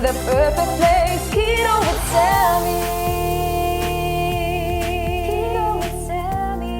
the perfect place. Keto with Sammy. Keto with Sammy.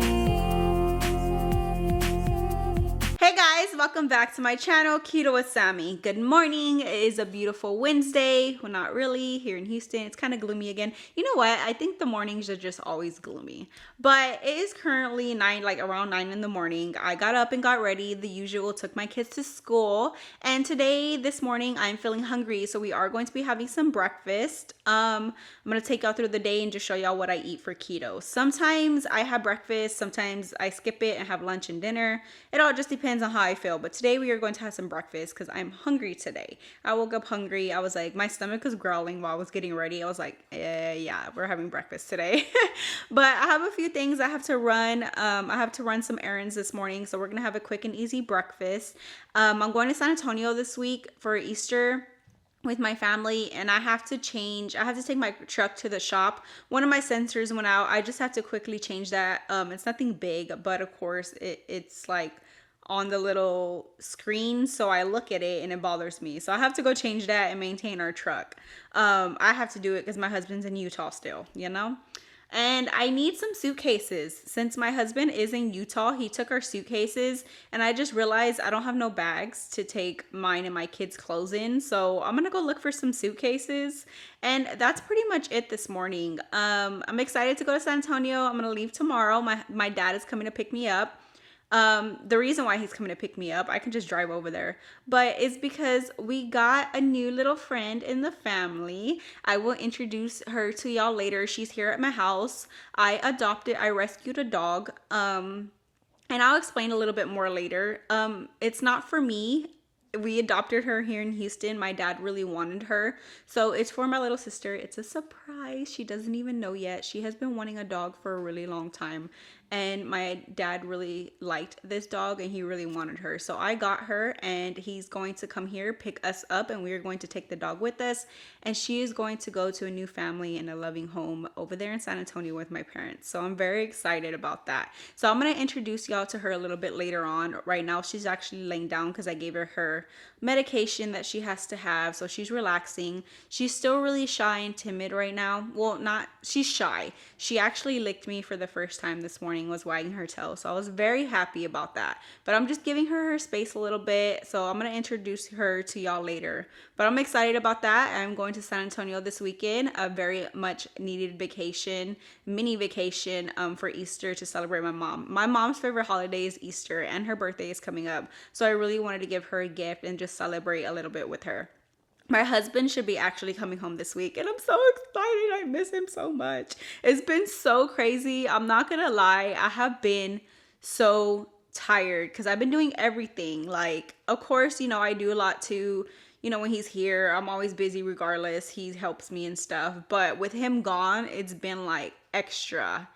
Hey guys, welcome back to my channel, Keto with Sammy. Good morning. It is a beautiful Wednesday. Well, not really. Here in Houston, it's kind of gloomy again. You know what? I think the mornings are just always gloomy. But it is currently around 9 in the morning. I got up and got ready. The usual, took my kids to school. And this morning, I'm feeling hungry. So we are going to be having some breakfast. I'm going to take y'all through the day and just show y'all what I eat for keto. Sometimes I have breakfast. Sometimes I skip it and have lunch and dinner. It all just depends on how I feel. But today we are going to have some breakfast because I'm hungry today. I woke up hungry. I was like, my stomach was growling while I was getting ready. I was like, yeah, we're having breakfast today. But I have a few things I have to run. I have to run some errands this morning. So we're going to have a quick and easy breakfast. I'm going to San Antonio this week for Easter with my family, and I have to take my truck to the shop. One of my sensors went out. I just have to quickly change that. It's nothing big, but of course it's like on the little screen, so I look at it and it bothers me. So I have to go change that and maintain our truck. I have to do it because my husband's in Utah still, you know? And I need some suitcases. Since my husband is in Utah, he took our suitcases, and I just realized I don't have no bags to take mine and my kids' clothes in. So I'm gonna go look for some suitcases, and that's pretty much it this morning. I'm excited to go to San Antonio. I'm gonna leave tomorrow. My dad is coming to pick me up. The reason why he's coming to pick me up, I can just drive over there, but it's because we got a new little friend in the family. I will introduce her to y'all later. She's here at my house. I rescued a dog. And I'll explain a little bit more later. It's not for me. We adopted her here in Houston. My dad really wanted her. So it's for my little sister. It's a surprise. She doesn't even know yet. She has been wanting a dog for a really long time. And my dad really liked this dog and he really wanted her. So I got her, and he's going to come here, pick us up, and we are going to take the dog with us. And she is going to go to a new family and a loving home over there in San Antonio with my parents. So I'm very excited about that. So I'm going to introduce y'all to her a little bit later on. Right now, she's actually laying down because I gave her medication that she has to have. So she's relaxing. She's still really shy and timid right now. Well, she's shy. She actually licked me for the first time this morning, was wagging her tail. So I was very happy about that. But I'm just giving her space a little bit. So I'm going to introduce her to y'all later. But I'm excited about that. I'm going to San Antonio this weekend. A very much needed mini vacation for Easter to celebrate my mom. My mom's favorite holiday is Easter, and her birthday is coming up. So I really wanted to give her a gift and just celebrate a little bit with her. My husband should be actually coming home this week, and I'm so excited. I miss him so much. It's been so crazy. I'm not gonna lie. I have been so tired because I've been doing everything. Like, of course, I do a lot too. When he's here, I'm always busy regardless. He helps me and stuff. But with him gone, it's been like extra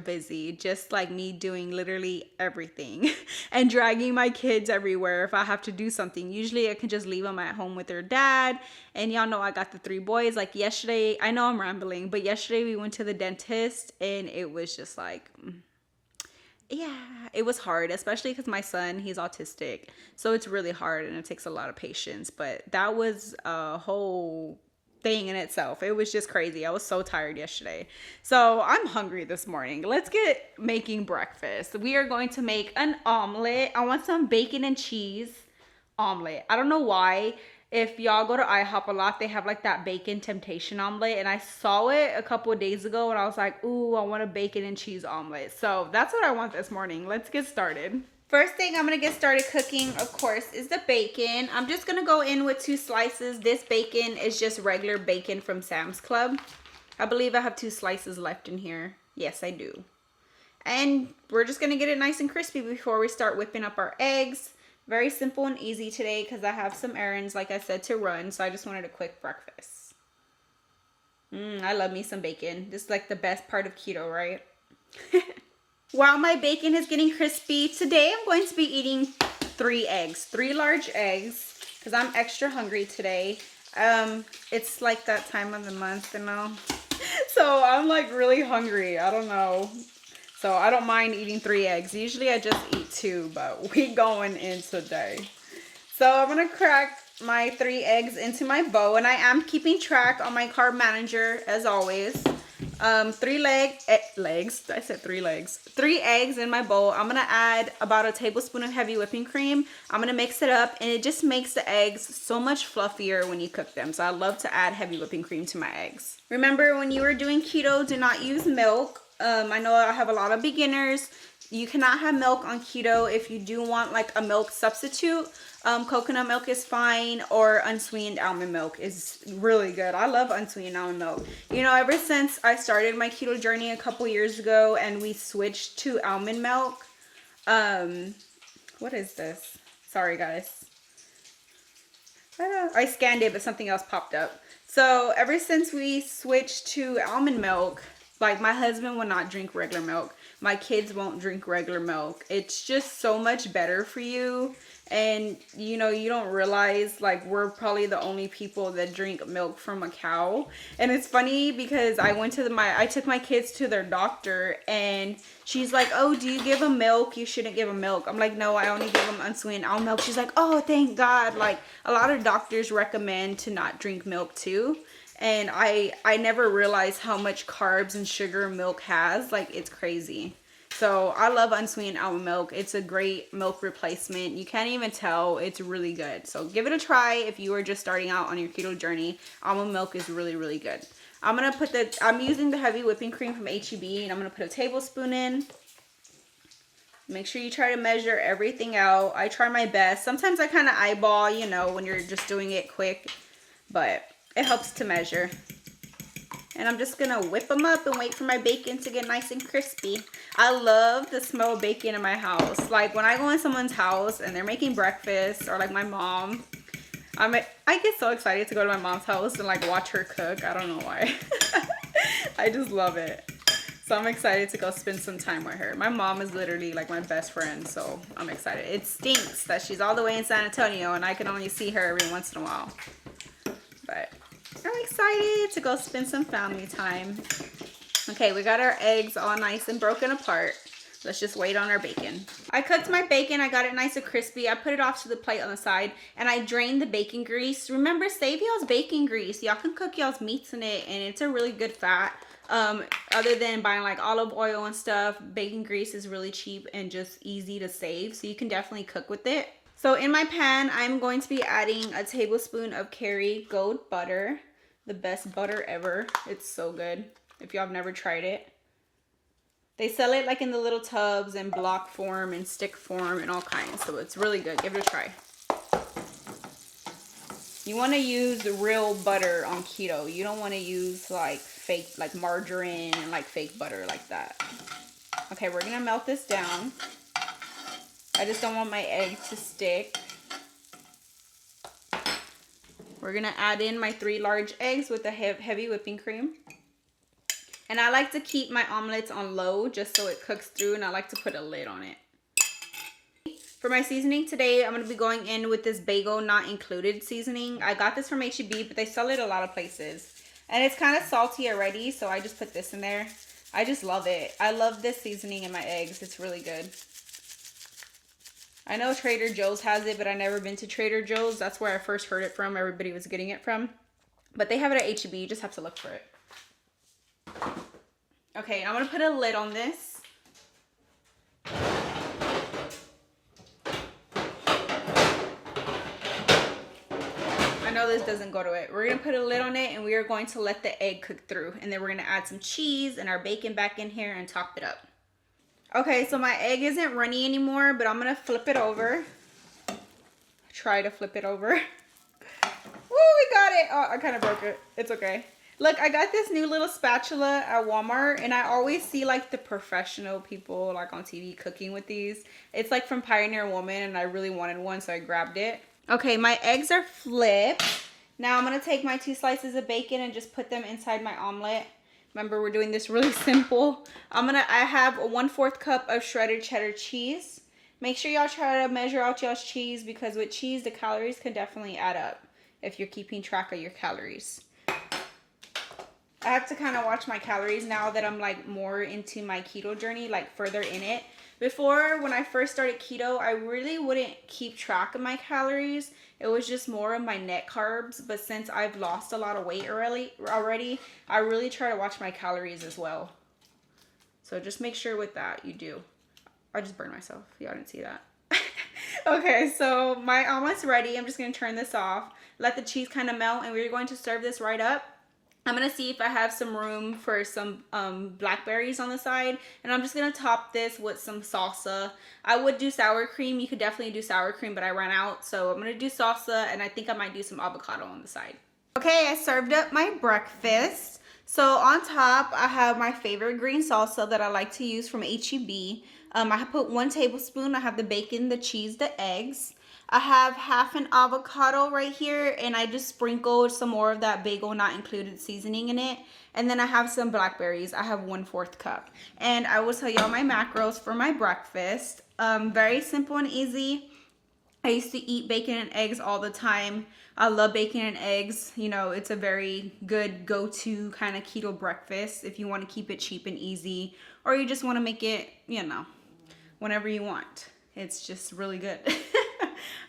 busy, just like me doing literally everything and dragging my kids everywhere if I have to do something. Usually I can just leave them at home with their dad, and y'all know I got the 3 boys. Like yesterday, I know I'm rambling, but yesterday we went to the dentist, and it was just like, yeah, it was hard, especially because my son, he's autistic, so it's really hard and it takes a lot of patience. But that was a whole thing in itself. It was just crazy. I was so tired yesterday. So I'm hungry this morning. Let's get making breakfast. We are going to make an omelet. I want some bacon and cheese omelet. I don't know why. If y'all go to IHOP a lot, they have like that bacon temptation omelet, and I saw it a couple of days ago and I was like, ooh, I want a bacon and cheese omelet. So that's what I want this morning. Let's get started. First thing I'm going to get started cooking, of course, is the bacon. I'm just going to go in with 2 slices. This bacon is just regular bacon from Sam's Club. I believe I have 2 slices left in here. Yes, I do. And we're just going to get it nice and crispy before we start whipping up our eggs. Very simple and easy today because I have some errands, like I said, to run. So I just wanted a quick breakfast. I love me some bacon. This is like the best part of keto, right? While my bacon is getting crispy, today I'm going to be eating 3 eggs, 3 large eggs, because I'm extra hungry today. It's like that time of the month, so I'm like really hungry. I don't know. So I don't mind eating 3 eggs. Usually I just eat 2, but we going in today. So I'm gonna crack my 3 eggs into my bowl, and I am keeping track on my carb manager as always. 3 legs. I said 3 legs. 3 eggs in my bowl. I'm gonna add about a tablespoon of heavy whipping cream. I'm gonna mix it up, and it just makes the eggs so much fluffier when you cook them. So I love to add heavy whipping cream to my eggs. Remember, when you are doing keto, do not use milk. I know I have a lot of beginners. You cannot have milk on keto. If you do want like a milk substitute, coconut milk is fine, or unsweetened almond milk is really good. I love unsweetened almond milk. You know, ever since I started my keto journey a couple years ago and we switched to almond milk, what is this? Sorry guys. I scanned it, but something else popped up. So ever since we switched to almond milk, like my husband will not drink regular milk. My kids won't drink regular milk. It's just so much better for you. And you know, you don't realize like we're probably the only people that drink milk from a cow. And it's funny because I took my kids to their doctor, and she's like, oh, do you give them milk? You shouldn't give them milk. I'm like, no, I only give them unsweetened almond milk. She's like, oh, thank God. Like, a lot of doctors recommend to not drink milk too. And I never realized how much carbs and sugar milk has. Like, it's crazy. So I love unsweetened almond milk. It's a great milk replacement. You can't even tell. It's really good. So give it a try if you are just starting out on your keto journey. Almond milk is really, really good. I'm using the heavy whipping cream from H-E-B, and I'm gonna put a tablespoon in. Make sure you try to measure everything out. I try my best. Sometimes I kind of eyeball, you know, when you're just doing it quick, but it helps to measure. And I'm just gonna whip them up and wait for my bacon to get nice and crispy. I love the smell of bacon in my house. Like when I go in someone's house and they're making breakfast, or like my mom, I get so excited to go to my mom's house and like watch her cook. I don't know why. I just love it. So I'm excited to go spend some time with her. My mom is literally like my best friend, so I'm excited. It stinks that she's all the way in San Antonio and I can only see her every once in a while. But I'm excited to go spend some family time. Okay, we got our eggs all nice and broken apart. Let's just wait on our bacon. I cooked my bacon. I got it nice and crispy. I put it off to the plate on the side, and I drained the bacon grease. Remember, save y'all's bacon grease. Y'all can cook y'all's meats in it, and it's a really good fat. Other than buying like olive oil and stuff, bacon grease is really cheap and just easy to save, so you can definitely cook with it. So in my pan, I'm going to be adding a tablespoon of Kerrygold butter. The best butter ever. It's so good. If y'all have never tried it. They sell it like in the little tubs and block form and stick form and all kinds. So it's really good. Give it a try. You want to use the real butter on keto. You don't want to use like fake, like margarine and like fake butter like that. Okay, we're going to melt this down. I just don't want my egg to stick. We're going to add in my 3 large eggs with the heavy whipping cream. And I like to keep my omelets on low just so it cooks through, and I like to put a lid on it. For my seasoning today, I'm going to be going in with this bagel not included seasoning. I got this from H-E-B, but they sell it a lot of places. And it's kind of salty already, so I just put this in there. I just love it. I love this seasoning in my eggs. It's really good. I know Trader Joe's has it, but I've never been to Trader Joe's. That's where I first heard it from. Everybody was getting it from. But they have it at H-E-B. You just have to look for it. Okay, I'm going to put a lid on this. I know this doesn't go to it. We're going to put a lid on it, and we are going to let the egg cook through. And then we're going to add some cheese and our bacon back in here and top it up. Okay, so my egg isn't runny anymore, but I'm going to flip it over. Try to flip it over. Woo, we got it. Oh, I kind of broke it. It's okay. Look, I got this new little spatula at Walmart, and I always see like the professional people like on TV cooking with these. It's like from Pioneer Woman, and I really wanted one, so I grabbed it. Okay, my eggs are flipped. Now I'm going to take my 2 slices of bacon and just put them inside my omelet. Remember, we're doing this really simple. I have a 1/4 cup of shredded cheddar cheese. Make sure y'all try to measure out y'all's cheese, because with cheese, the calories can definitely add up if you're keeping track of your calories. I have to kind of watch my calories now that I'm like more into my keto journey, like further in it. Before, when I first started keto, I really wouldn't keep track of my calories. It was just more of my net carbs. But since I've lost a lot of weight already, I really try to watch my calories as well. So just make sure with that you do. I just burned myself. Y'all didn't see that. Okay, so my omelet's ready. I'm just going to turn this off. Let the cheese kind of melt, and we're going to serve this right up. I'm going to see if I have some room for some blackberries on the side. And I'm just going to top this with some salsa. I would do sour cream. You could definitely do sour cream, but I ran out. So I'm going to do salsa, and I think I might do some avocado on the side. Okay, I served up my breakfast. So on top, I have my favorite green salsa that I like to use from H-E-B. I put 1 tablespoon. I have the bacon, the cheese, the eggs. I have half an avocado right here, and I just sprinkled some more of that bagel not included seasoning in it. And then I have some blackberries. I have 1/4 cup. And I will tell y'all my macros for my breakfast. Very simple and easy. I used to eat bacon and eggs all the time. I love bacon and eggs. You know, it's a very good go-to kind of keto breakfast if you want to keep it cheap and easy, or you just want to make it, you know, whenever you want. It's just really good.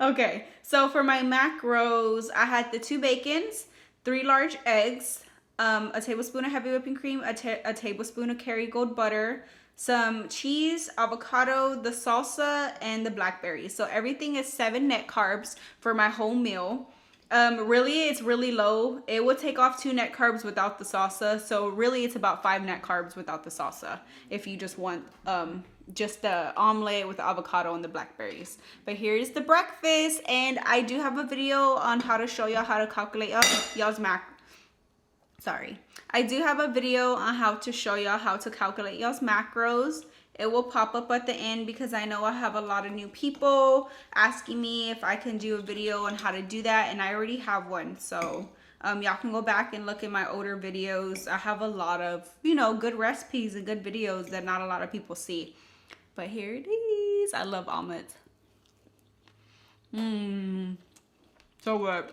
Okay, so for my macros, I had the 2 bacons, 3 large eggs, a tablespoon of heavy whipping cream, a tablespoon of Kerrygold butter, some cheese, avocado, the salsa, and the blackberries. So everything is 7 net carbs for my whole meal. Really, it's really low. It will take off 2 net carbs without the salsa. So really, it's about 5 net carbs without the salsa if you just want just the omelet with the avocado and the blackberries. But here's the breakfast, and I do have a video on how to show y'all how to calculate y'all's I do have a video on how to show y'all how to calculate y'all's macros. It will pop up at the end because I know I have a lot of new people asking me if I can do a video on how to do that, and I already have one. So y'all can go back and look at my older videos. I have a lot of, you know, good recipes and good videos that not a lot of people see. But here it is. I love omelets. So good.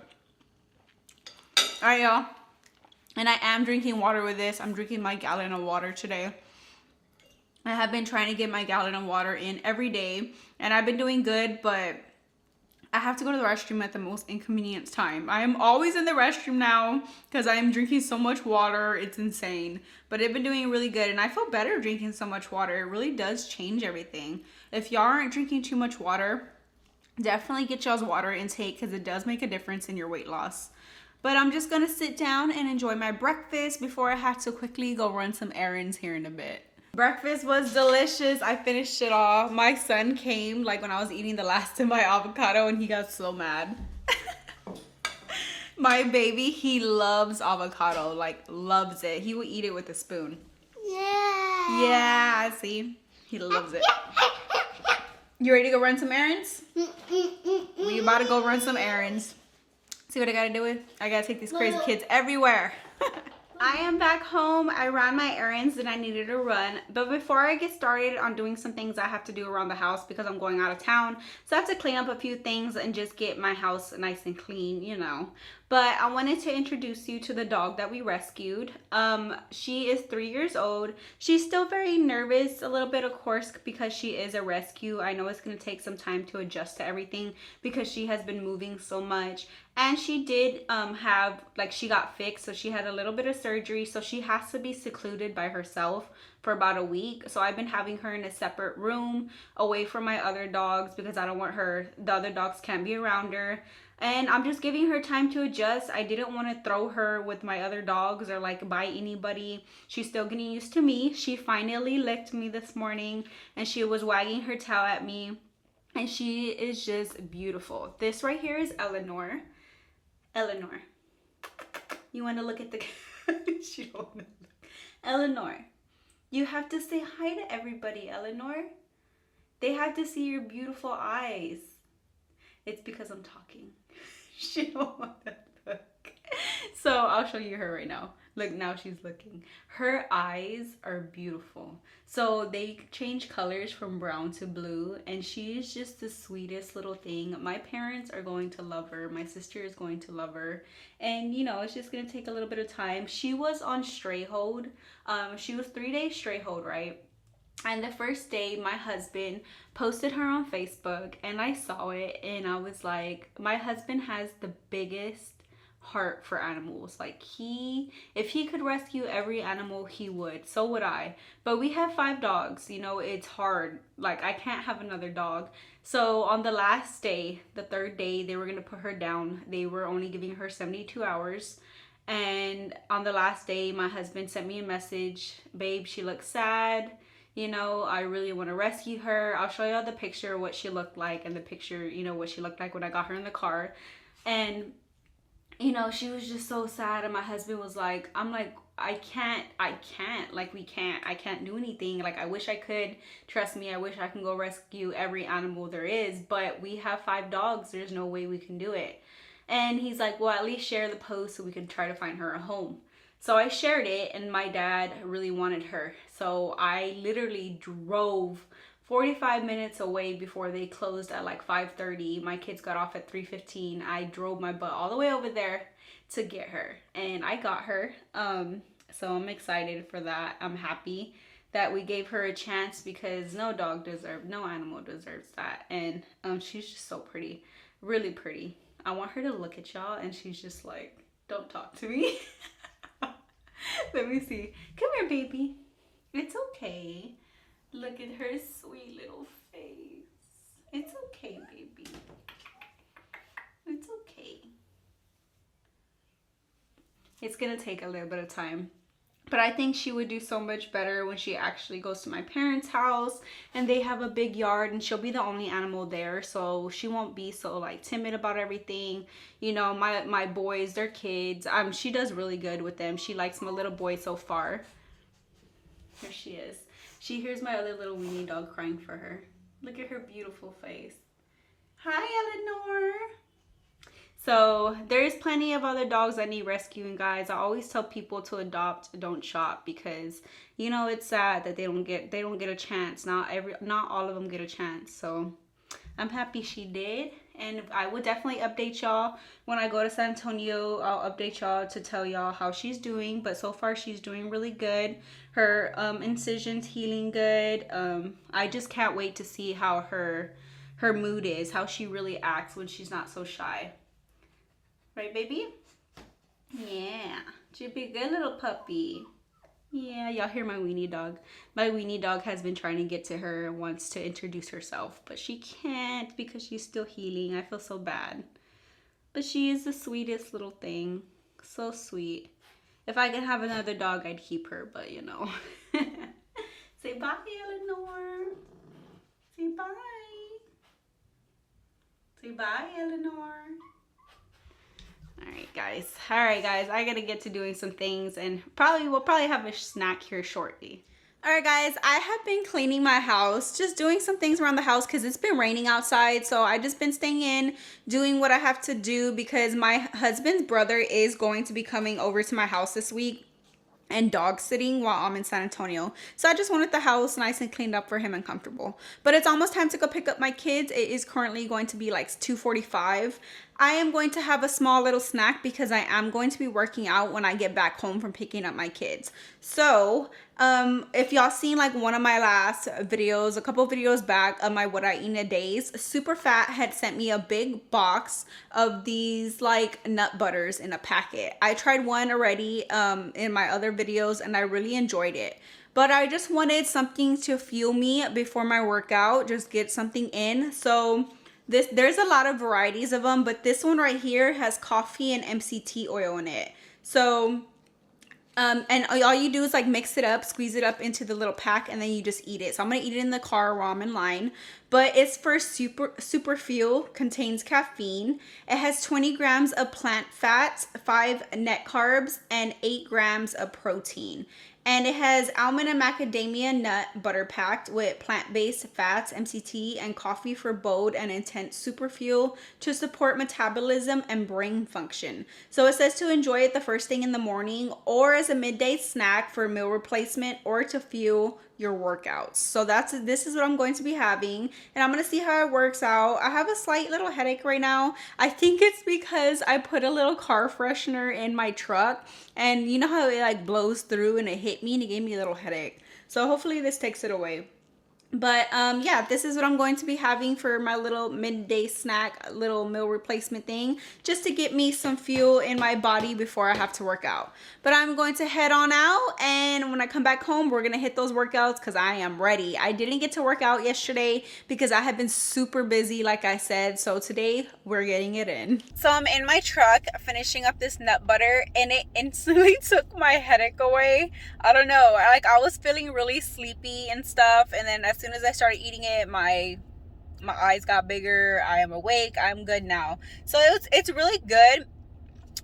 All right, y'all. And I am drinking water with this. I'm drinking my gallon of water today. I have been trying to get my gallon of water in every day, and I've been doing good, but I have to go to the restroom at the most inconvenient time. I am always in the restroom now because I am drinking so much water. It's insane. But I've been doing really good, and I feel better drinking so much water. It really does change everything. If y'all aren't drinking too much water, definitely get y'all's water intake because it does make a difference in your weight loss. But I'm just going to sit down and enjoy my breakfast before I have to quickly go run some errands here in a bit. Breakfast was delicious. I finished it all. My son came like when I was eating the last of my avocado, and he got so mad. My baby, he loves avocado, like loves it. He will eat it with a spoon. Yeah. Yeah, see? He loves it. You ready to go run some errands? We about to go run some errands. See what I gotta do with? I gotta take these crazy kids everywhere. I am back home. I ran my errands that I needed to run. But before I get started on doing some things I have to do around the house because I'm going out of town. So I have to clean up a few things and just get my house nice and clean, you know. But I wanted to introduce you to the dog that we rescued. She is 3 years old. She's still very nervous a little bit, of course, because she is a rescue. I know it's going to take some time to adjust to everything because she has been moving so much. And she did have, like, she got fixed, so she had a little bit of surgery, so she has to be secluded by herself for about a week. So I've been having her in a separate room away from my other dogs because I don't want her, the other dogs can't be around her. And I'm just giving her time to adjust. I didn't want to throw her with my other dogs or like by anybody. She's still getting used to me. She finally licked me this morning and she was wagging her tail at me. And she is just beautiful. This right here is Eleanor. Eleanor, you want to look at the she don't want to look. Eleanor, you have to say hi to everybody, Eleanor. They have to see your beautiful eyes. It's because I'm talking. She don't want to look. So I'll show you her right now. Look, now she's looking. Her eyes are beautiful. So they change colors from brown to blue, and she's just the sweetest little thing. My parents are going to love her. My sister is going to love her. And you know, it's just gonna take a little bit of time. She was on stray hold. She was 3 days stray hold, right? And the first day, my husband posted her on Facebook, and I saw it, and I was like, my husband has the biggest heart for animals. Like, if he could rescue every animal, he would. So would I. But we have 5 dogs. You know, it's hard. Like, I can't have another dog. So on the last day, the 3rd day, they were going to put her down. They were only giving her 72 hours. And on the last day, my husband sent me a message. Babe, she looks sad. You know, I really want to rescue her. I'll show y'all the picture of what she looked like, and the picture, you know, what she looked like when I got her in the car. And, you know, she was just so sad. And my husband was like, I'm like, I can't, like, I can't do anything. Like, I wish I could. Trust me, I wish I can go rescue every animal there is. But we have 5 dogs. There's no way we can do it. And he's like, well, at least share the post so we can try to find her a home. So I shared it, and my dad really wanted her. So I literally drove 45 minutes away before they closed at like 5:30. My kids got off at 3:15. I drove my butt all the way over there to get her, and I got her. So I'm excited for that. I'm happy that we gave her a chance, because no animal deserves that. And she's just so pretty, really pretty. I want her to look at y'all, and she's just like, don't talk to me. Let me see. Come here, baby. It's okay. Look at her sweet little face. It's okay, baby. It's okay. It's gonna take a little bit of time. But I think she would do so much better when she actually goes to my parents' house, and they have a big yard, and she'll be the only animal there, so she won't be so like timid about everything. You know, my boys, they're kids. She does really good with them. She likes my little boy so far. Here she is. She hears my other little weenie dog crying for her. Look at her beautiful face. Hi, Eleanor. So there's plenty of other dogs that need rescuing, guys. I always tell people to adopt, don't shop, because you know it's sad that they don't get a chance. Not all of them get a chance. So I'm happy she did, and I will definitely update y'all when I go to San Antonio. I'll update y'all to tell y'all how she's doing. But so far she's doing really good. Her incision's healing good. I just can't wait to see how her mood is, how she really acts when she's not so shy. Right, baby? Yeah. She'll be a good little puppy. Yeah, y'all hear my weenie dog. My weenie dog has been trying to get to her and wants to introduce herself, but she can't because she's still healing. I feel so bad. But she is the sweetest little thing. So sweet. If I could have another dog, I'd keep her, but you know. Say bye, Eleanor. Say bye. Say bye, Eleanor. All right guys, I gotta get to doing some things, and we'll probably have a snack here shortly. All right guys, I have been cleaning my house, just doing some things around the house because it's been raining outside. So I just been staying in, doing what I have to do, because my husband's brother is going to be coming over to my house this week and dog sitting while I'm in San Antonio. So I just wanted the house nice and cleaned up for him and comfortable. But it's almost time to go pick up my kids. It is currently going to be like 2:45. I am going to have a small little snack because I am going to be working out when I get back home from picking up my kids. So if y'all seen like one of my last videos, a couple of videos back of my what I eat in a days, Super Fat had sent me a big box of these like nut butters in a packet. I tried one already in my other videos, and I really enjoyed it. But I just wanted something to fuel me before my workout, just get something in. So there's a lot of varieties of them, but this one right here has coffee and MCT oil in it. So and all you do is like mix it up, squeeze it up into the little pack, and then you just eat it. So I'm gonna eat it in the car while I'm in line. But it's for super fuel, contains caffeine. It has 20 grams of plant fats, 5 net carbs, and 8 grams of protein. And it has almond and macadamia nut butter packed with plant-based fats, MCT, and coffee for bold and intense super fuel to support metabolism and brain function. So it says to enjoy it the first thing in the morning or as a midday snack for meal replacement or to fuel your workouts. So this is what I'm going to be having, and I'm going to see how it works out. I have a slight little headache right now. I think it's because I put a little car freshener in my truck, and you know how it like blows through and it hit me and it gave me a little headache. So hopefully this takes it away. But yeah, this is what I'm going to be having for my little midday snack, little meal replacement thing, just to get me some fuel in my body before I have to work out. But I'm going to head on out, and when I come back home, we're gonna hit those workouts because I am ready. I didn't get to work out yesterday because I have been super busy, like I said, so today we're getting it in. So I'm in my truck finishing up this nut butter, and it instantly took my headache away. I don't know, I was feeling really sleepy and stuff, and then as soon as I started eating it, my eyes got bigger. I am awake. I'm good now. So it's really good.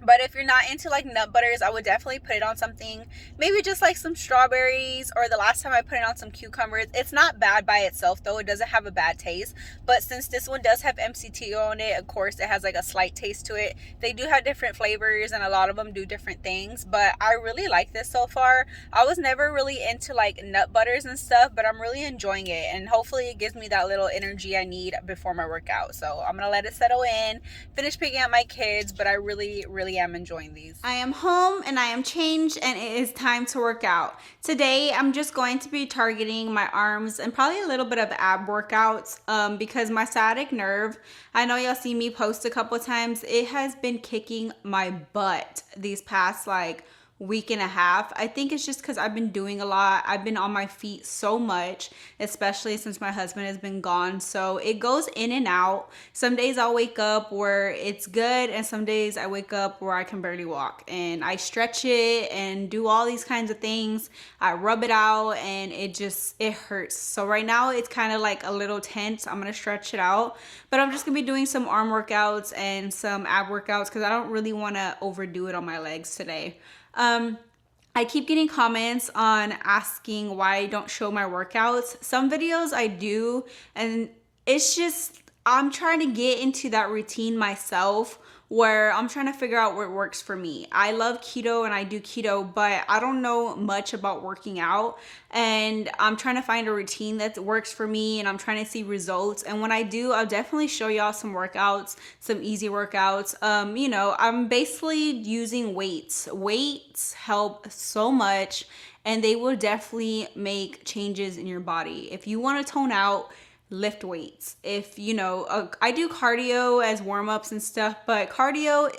But if you're not into like nut butters, I would definitely put it on something. Maybe just like some strawberries, or the last time I put it on some cucumbers. It's not bad by itself though. It doesn't have a bad taste. But since this one does have MCT on it, of course it has like a slight taste to it. They do have different flavors and a lot of them do different things. But I really like this so far. I was never really into like nut butters and stuff, but I'm really enjoying it. And hopefully it gives me that little energy I need before my workout. So I'm going to let it settle in, finish picking up my kids. But I really am enjoying these. I am home and I am changed, and it is time to work out. Today I'm just going to be targeting my arms and probably a little bit of ab workouts because my sciatic nerve, I know y'all see me post a couple times, it has been kicking my butt these past like week and a half. I think it's just because I've been doing a lot. I've been on my feet so much, especially since my husband has been gone. So it goes in and out. Some days I'll wake up where it's good, and some days I wake up where I can barely walk, and I stretch it and do all these kinds of things. I rub it out and it hurts. So right now it's kind of like a little tense. I'm gonna stretch it out, but I'm just gonna be doing some arm workouts and some ab workouts because I don't really want to overdo it on my legs today. I keep getting comments on asking why I don't show my workouts. Some videos I do, and it's just, I'm trying to get into that routine myself where I'm trying to figure out what works for me. I love keto and I do keto, but I don't know much about working out, and I'm trying to find a routine that works for me, and I'm trying to see results. And when I do, I'll definitely show y'all some workouts, some easy workouts. You know, I'm basically using weights. Weights help so much, and they will definitely make changes in your body. If you want to tone out, lift weights. If you know, I do cardio as warm-ups and stuff, but cardio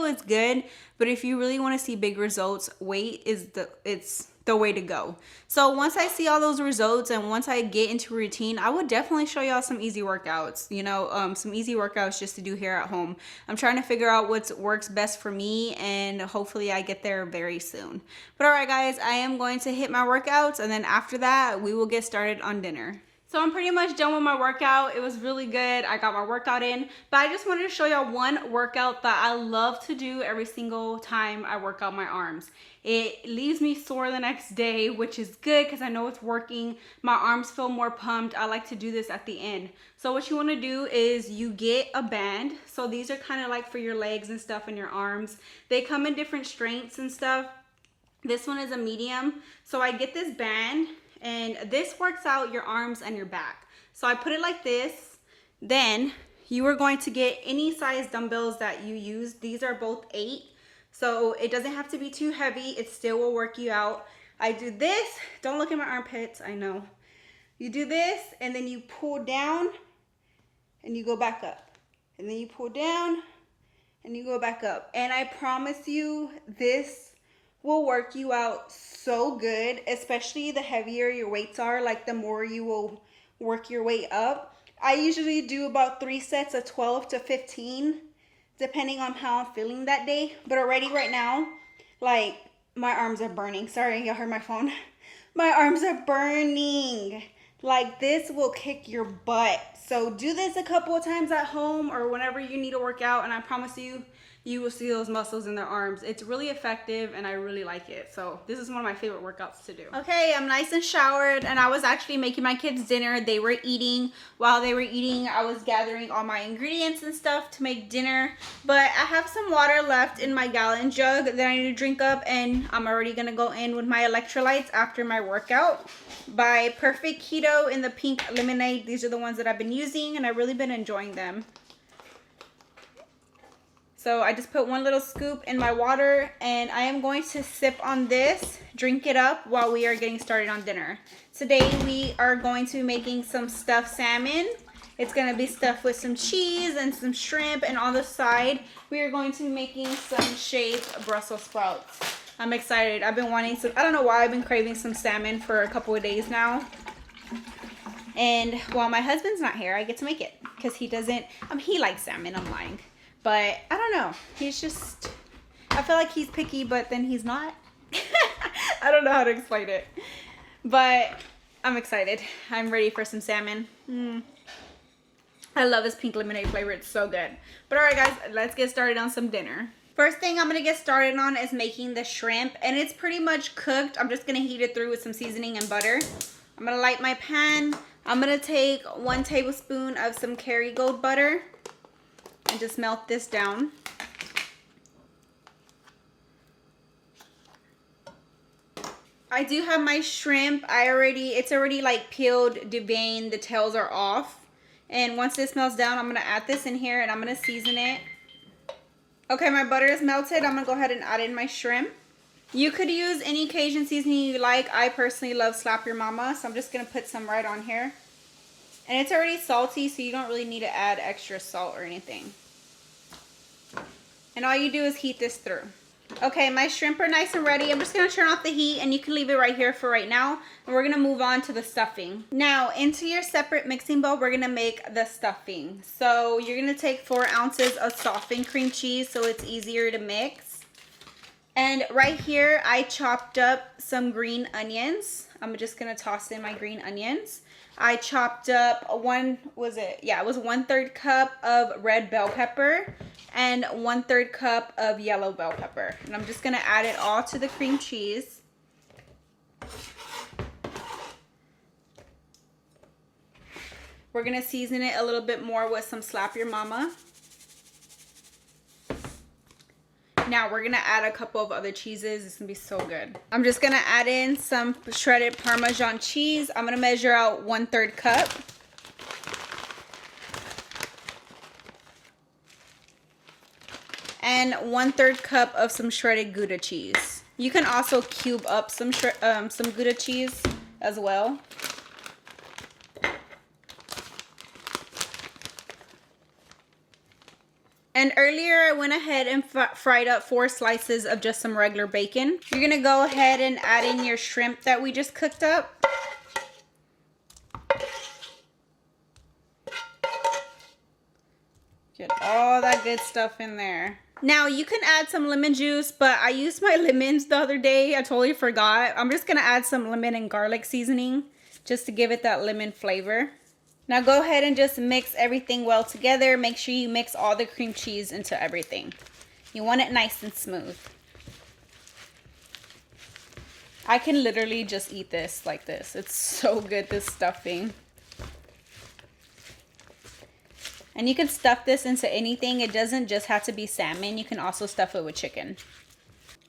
is good, but if you really want to see big results, weight is the way to go. So once I see all those results and once I get into routine, I would definitely show y'all some easy workouts, you know, some easy workouts just to do here at home. I'm trying to figure out what works best for me, and hopefully I get there very soon. But all right guys, I am going to hit my workouts, and then after that we will get started on dinner. So I'm pretty much done with my workout. It was really good. I got my workout in, but I just wanted to show y'all one workout that I love to do every single time I work out my arms. It leaves me sore the next day, which is good because I know it's working. My arms feel more pumped. I like to do this at the end. So what you want to do is you get a band. So these are kind of like for your legs and stuff and your arms. They come in different strengths and stuff. This one is a medium. So I get this band, and this works out your arms and your back. So I put it like this. Then you are going to get any size dumbbells that you use. These are both 8. So it doesn't have to be too heavy. It still will work you out. I do this. Don't look at my armpits. I know. You do this, and then you pull down and you go back up. And then you pull down and you go back up. And I promise you, this will work you out so good, especially the heavier your weights are, like the more you will work your weight up. I usually do about 3 sets of 12 to 15, depending on how I'm feeling that day. But already right now, like, my arms are burning. Sorry, y'all heard my phone. My arms are burning. Like, this will kick your butt. So do this a couple of times at home or whenever you need to work out, and I promise you, you will see those muscles in their arms. It's really effective and I really like it. So this is one of my favorite workouts to do. Okay, I'm nice and showered and I was actually making my kids dinner. They were eating. While they were eating, I was gathering all my ingredients and stuff to make dinner. But I have some water left in my gallon jug that I need to drink up, and I'm already gonna go in with my electrolytes after my workout. By Perfect Keto in the pink lemonade. These are the ones that I've been using and I've really been enjoying them. So I just put one little scoop in my water and I am going to sip on this, drink it up while we are getting started on dinner. Today we are going to be making some stuffed salmon. It's going to be stuffed with some cheese and some shrimp, and on the side we are going to be making some shaved Brussels sprouts. I'm excited. I've been wanting some, I don't know why, I've been craving some salmon for a couple of days now. And while my husband's not here, I get to make it because he doesn't, he likes salmon, I'm lying. But I don't know. He's just, I feel like he's picky, but then he's not. I don't know how to explain it. But I'm excited. I'm ready for some salmon. I love this pink lemonade flavor. It's so good. But alright guys, let's get started on some dinner. First thing I'm going to get started on is making the shrimp. And it's pretty much cooked. I'm just going to heat it through with some seasoning and butter. I'm going to light my pan. I'm going to take 1 tablespoon of some Kerrygold butter. And just melt this down. I do have my shrimp. It's already like peeled, deveined, the tails are off. And once this melts down, I'm gonna add this in here and I'm gonna season it. Okay, my butter is melted. I'm gonna go ahead and add in my shrimp. You could use any Cajun seasoning you like. I personally love Slap Your Mama, so I'm just gonna put some right on here. And it's already salty, so you don't really need to add extra salt or anything. And all you do is heat this through. Okay, my shrimp are nice and ready. I'm just going to turn off the heat, and you can leave it right here for right now. And we're going to move on to the stuffing. Now, into your separate mixing bowl, we're going to make the stuffing. So you're going to take 4 ounces of softened cream cheese so it's easier to mix. And right here, I chopped up some green onions. I'm just going to toss in my green onions. I chopped up it was 1/3 cup of red bell pepper and 1/3 cup of yellow bell pepper. And I'm just gonna add it all to the cream cheese. We're gonna season it a little bit more with some Slap Your Mama. Now we're gonna add a couple of other cheeses. It's gonna be so good. I'm just gonna add in some shredded Parmesan cheese. I'm gonna measure out 1/3 cup. And 1/3 cup of some shredded Gouda cheese. You can also cube up some Gouda cheese as well. And earlier I went ahead and fried up 4 slices of just some regular bacon. You're gonna go ahead and add in your shrimp that we just cooked up. Get all that good stuff in there. Now you can add some lemon juice, but I used my lemons the other day. I totally forgot. I'm just gonna add some lemon and garlic seasoning just to give it that lemon flavor. Now go ahead and just mix everything well together. Make sure you mix all the cream cheese into everything. You want it nice and smooth. I can literally just eat this like this. It's so good, this stuffing. And you can stuff this into anything. It doesn't just have to be salmon. You can also stuff it with chicken.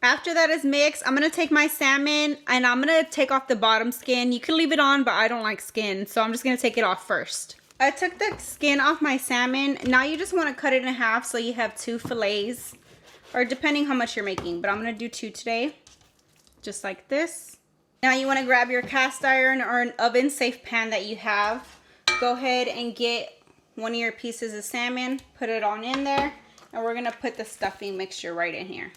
After that is mixed, I'm going to take my salmon and I'm going to take off the bottom skin. You can leave it on, but I don't like skin, so I'm just going to take it off first. I took the skin off my salmon. Now you just want to cut it in half so you have 2 fillets, or depending how much you're making, but I'm going to do 2 today, just like this. Now you want to grab your cast iron or an oven safe pan that you have. Go ahead and get one of your pieces of salmon, put it on in there, and we're going to put the stuffing mixture right in here.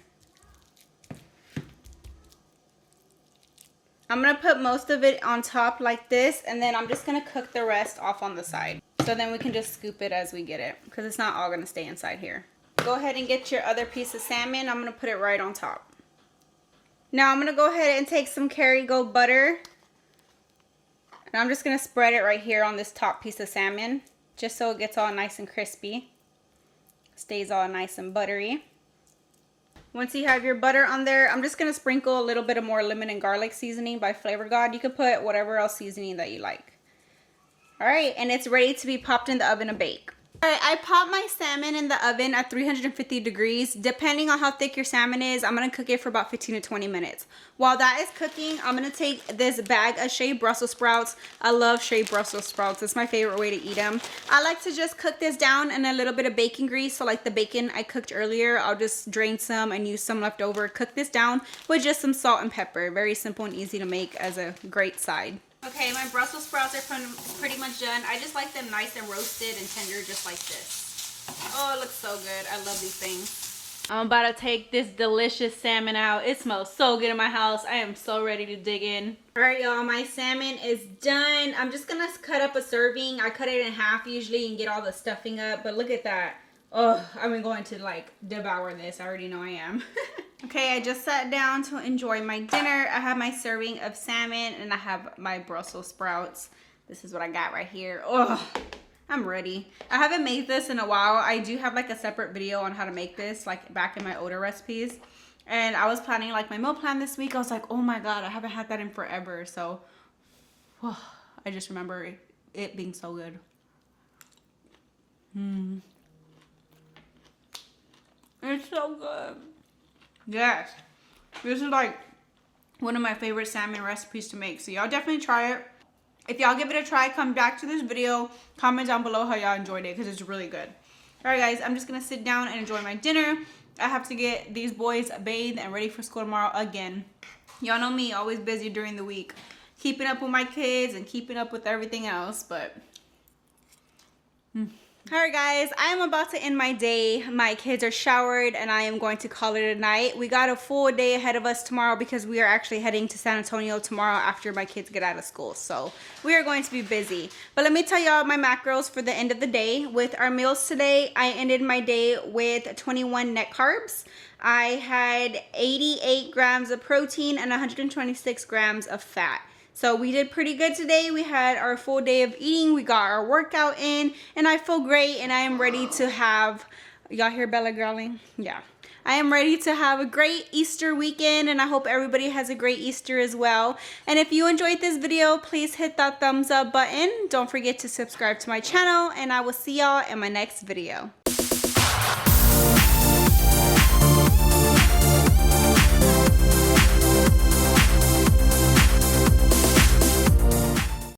I'm going to put most of it on top like this, and then I'm just going to cook the rest off on the side. So then we can just scoop it as we get it, because it's not all going to stay inside here. Go ahead and get your other piece of salmon. I'm going to put it right on top. Now I'm going to go ahead and take some Kerrygold butter. And I'm just going to spread it right here on this top piece of salmon, just so it gets all nice and crispy. Stays all nice and buttery. Once you have your butter on there, I'm just going to sprinkle a little bit of more lemon and garlic seasoning by Flavor God. You could put whatever else seasoning that you like. All right, and it's ready to be popped in the oven to bake. All right, I popped my salmon in the oven at 350 degrees. Depending on how thick your salmon is, I'm gonna cook it for about 15 to 20 minutes. While that is cooking, I'm gonna take this bag of shaved Brussels sprouts. I love shaved Brussels sprouts. It's my favorite way to eat them. I like to just cook this down in a little bit of bacon grease. So like the bacon I cooked earlier, I'll just drain some and use some left over. Cook this down with just some salt and pepper. Very simple and easy to make as a great side. Okay, my Brussels sprouts are pretty much done. I just like them nice and roasted and tender just like this. Oh, it looks so good. I love these things. I'm about to take this delicious salmon out. It smells so good in my house. I am so ready to dig in. All right, y'all, my salmon is done. I'm just gonna cut up a serving. I cut it in half usually and get all the stuffing up, but look at that. Oh, I'm going to like devour this. I already know I am. Okay, I just sat down to enjoy my dinner. I have my serving of salmon and I have my Brussels sprouts. This is what I got right here. Oh, I'm ready. I haven't made this in a while. I do have like a separate video on how to make this, like back in my older recipes. And I was planning like my meal plan this week. I was like, oh my God, I haven't had that in forever. So, I just remember it being so good. It's so good. Yes, this is like one of my favorite salmon recipes to make, so y'all definitely try it. If y'all give it a try, come back to this video, comment down below how y'all enjoyed it because it's really good. All right, guys, I'm just gonna sit down and enjoy my dinner. I have to get these boys bathed and ready for school tomorrow again. Y'all know me, always busy during the week, keeping up with my kids and keeping up with everything else, but Alright guys, I am about to end my day. My kids are showered and I am going to call it a night. We got a full day ahead of us tomorrow because we are actually heading to San Antonio tomorrow after my kids get out of school. So we are going to be busy. But let me tell y'all my macros for the end of the day. With our meals today, I ended my day with 21 net carbs. I had 88 grams of protein and 126 grams of fat. So we did pretty good today. We had our full day of eating. We got our workout in and I feel great and I am ready to have, y'all hear Bella growling? Yeah. I am ready to have a great Easter weekend and I hope everybody has a great Easter as well. And if you enjoyed this video, please hit that thumbs up button. Don't forget to subscribe to my channel and I will see y'all in my next video.